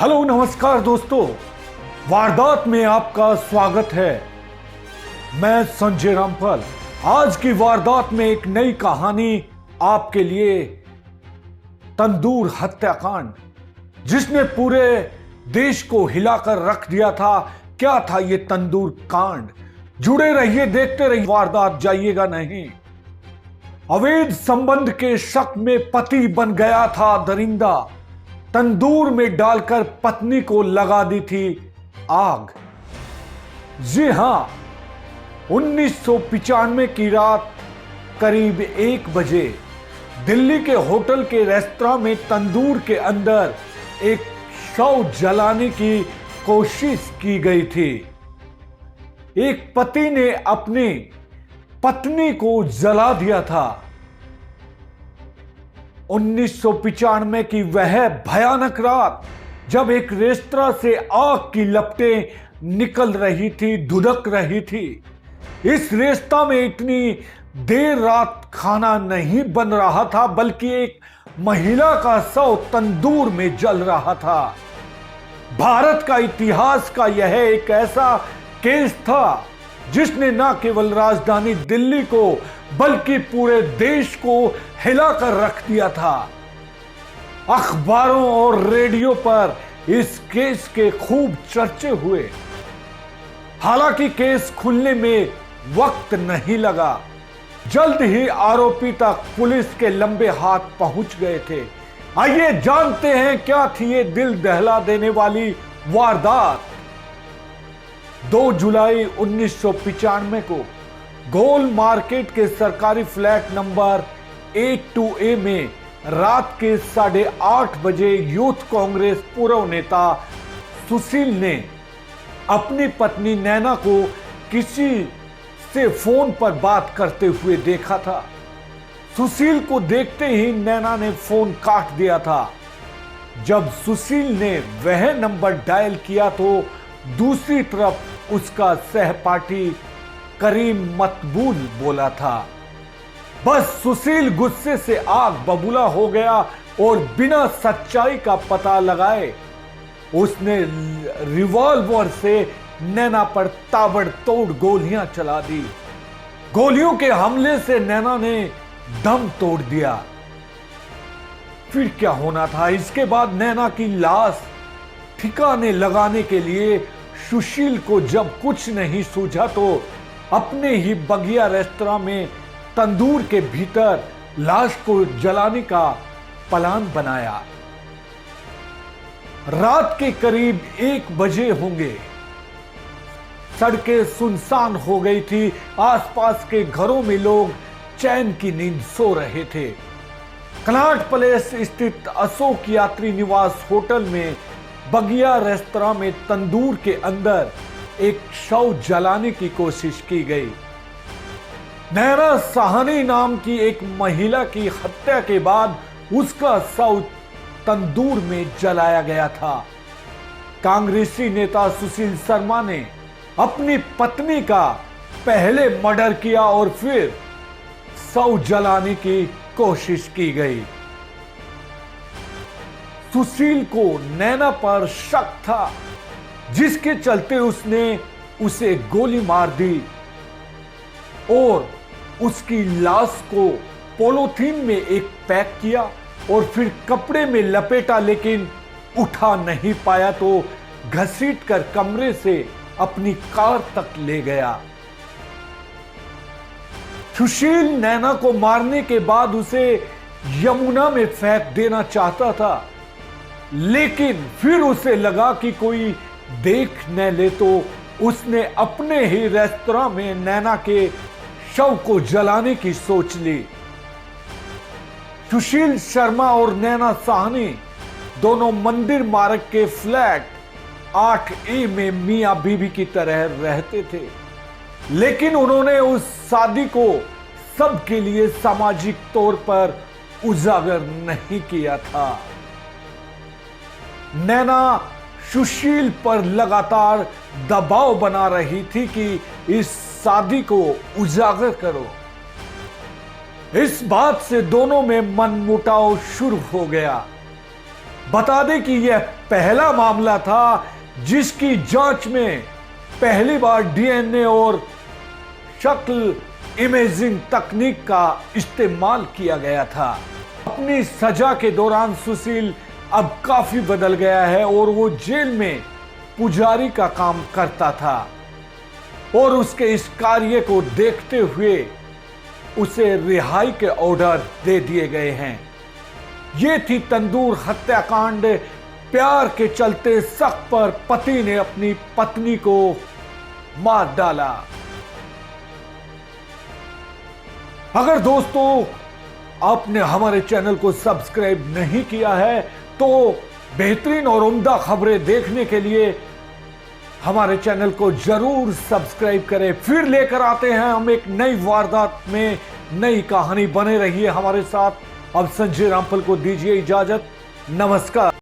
Hello नमस्कार दोस्तों, वारदात में आपका स्वागत है। मैं संजय रामपाल। आज की वारदात में एक नई कहानी आपके लिए, तंदूर हत्याकांड, जिसने पूरे देश को हिलाकर रख दिया था। क्या था ये तंदूर कांड? जुड़े रहिए, देखते रहिए वारदात, जाइएगा नहीं। अवैध संबंध के शक में पति बन गया था दरिंदा, तंदूर में डालकर पत्नी को लगा दी थी आग। जी हां, 1995 की रात करीब 1 बजे दिल्ली के होटल के रेस्तरां में तंदूर के अंदर एक शव जलाने की कोशिश की गई थी। एक पति ने अपनी पत्नी को जला दिया था। 1995 की वह भयानक रात, जब एक रेस्तरां से आग की लपटें निकल रही थी, धुधक रही थी। इस रेस्तरां में इतनी देर रात खाना नहीं बन रहा था, बल्कि एक महिला का शव तंदूर में जल रहा था। भारत का इतिहास का यह एक ऐसा केस था जिसने न केवल राजधानी दिल्ली को बल्कि पूरे देश को हिलाकर रख दिया था। अखबारों और रेडियो पर इस केस के खूब चर्चे हुए। हालांकि केस खुलने में वक्त नहीं लगा। जल्द ही आरोपी तक पुलिस के लंबे हाथ पहुंच गए थे। आइए जानते हैं क्या थी ये दिल दहला देने वाली वारदात। 2 जुलाई 1995 को गोल मार्केट के सरकारी फ्लैट नंबर 82A में रात के 8:30 बजे यूथ कांग्रेस पूर्व नेता सुशील ने अपनी पत्नी नैना को किसी से फोन पर बात करते हुए देखा था। सुशील को देखते ही नैना ने फोन काट दिया था। जब सुशील ने वह नंबर डायल किया तो दूसरी तरफ उसका सहपाठी करीम मतबूल बोला था। बस सुशील गुस्से से आग बबूला हो गया और बिना सच्चाई का पता लगाए उसने रिवॉल्वर से नैना पर ताबड़तोड़ गोलियां चला दी। गोलियों के हमले से नैना ने दम तोड़ दिया। फिर क्या होना था? इसके बाद नैना की लाश ठिकाने लगाने के लिए सुशील को जब कुछ नहीं सूझा तो अपने ही बगिया रेस्तरां में तंदूर के भीतर लाश को जलाने का प्लान बनाया। रात के करीब 1 बजे होंगे। सड़कें सुनसान हो गई थी। आसपास के घरों में लोग चैन की नींद सो रहे थे। कनॉट प्लेस स्थित अशोक यात्री निवास होटल में बगिया रेस्तरां में तंदूर के अंदर एक शव जलाने की कोशिश की गई। नैना साहनी नाम की एक महिला की हत्या के बाद उसका शव तंदूर में जलाया गया था। कांग्रेसी नेता सुशील शर्मा ने अपनी पत्नी का पहले मर्डर किया और फिर शव जलाने की कोशिश की गई। सुशील को नैना पर शक था, जिसके चलते उसने उसे गोली मार दी और उसकी लाश को पॉलीथीन में एक पैक किया और फिर कपड़े में लपेटा, लेकिन उठा नहीं पाया तो घसीटकर कमरे से अपनी कार तक ले गया। सुशील नैना को मारने के बाद उसे यमुना में फेंक देना चाहता था, लेकिन फिर उसे लगा कि कोई देख न ले तो उसने अपने ही रेस्तरां में नैना के शव को जलाने की सोच ली। सुशील शर्मा और नैना साहनी दोनों मंदिर मार्ग के फ्लैट 8A में मियां बीवी की तरह रहते थे, लेकिन उन्होंने उस शादी को सबके लिए सामाजिक तौर पर उजागर नहीं किया था। नैना सुशील पर लगातार दबाव बना रही थी कि इस शादी को उजागर करो। इस बात से दोनों में मनमुटाव शुरू हो गया। बता दें कि यह पहला मामला था जिसकी जांच में पहली बार डीएनए और शक्ल इमेजिंग तकनीक का इस्तेमाल किया गया था। अपनी सजा के दौरान सुशील अब काफी बदल गया है और वो जेल में पुजारी का काम करता था और उसके इस कार्य को देखते हुए उसे रिहाई के ऑर्डर दे दिए गए हैं। ये थी तंदूर हत्याकांड। प्यार के चलते शक पर पति ने अपनी पत्नी को मार डाला। अगर दोस्तों आपने हमारे चैनल को सब्सक्राइब नहीं किया है तो बेहतरीन और उम्दा खबरें देखने के लिए हमारे चैनल को जरूर सब्सक्राइब करें। फिर लेकर आते हैं हम एक नई वारदात में नई कहानी। बने रहिए हमारे साथ। अब संजय रामफल को दीजिए इजाजत। नमस्कार।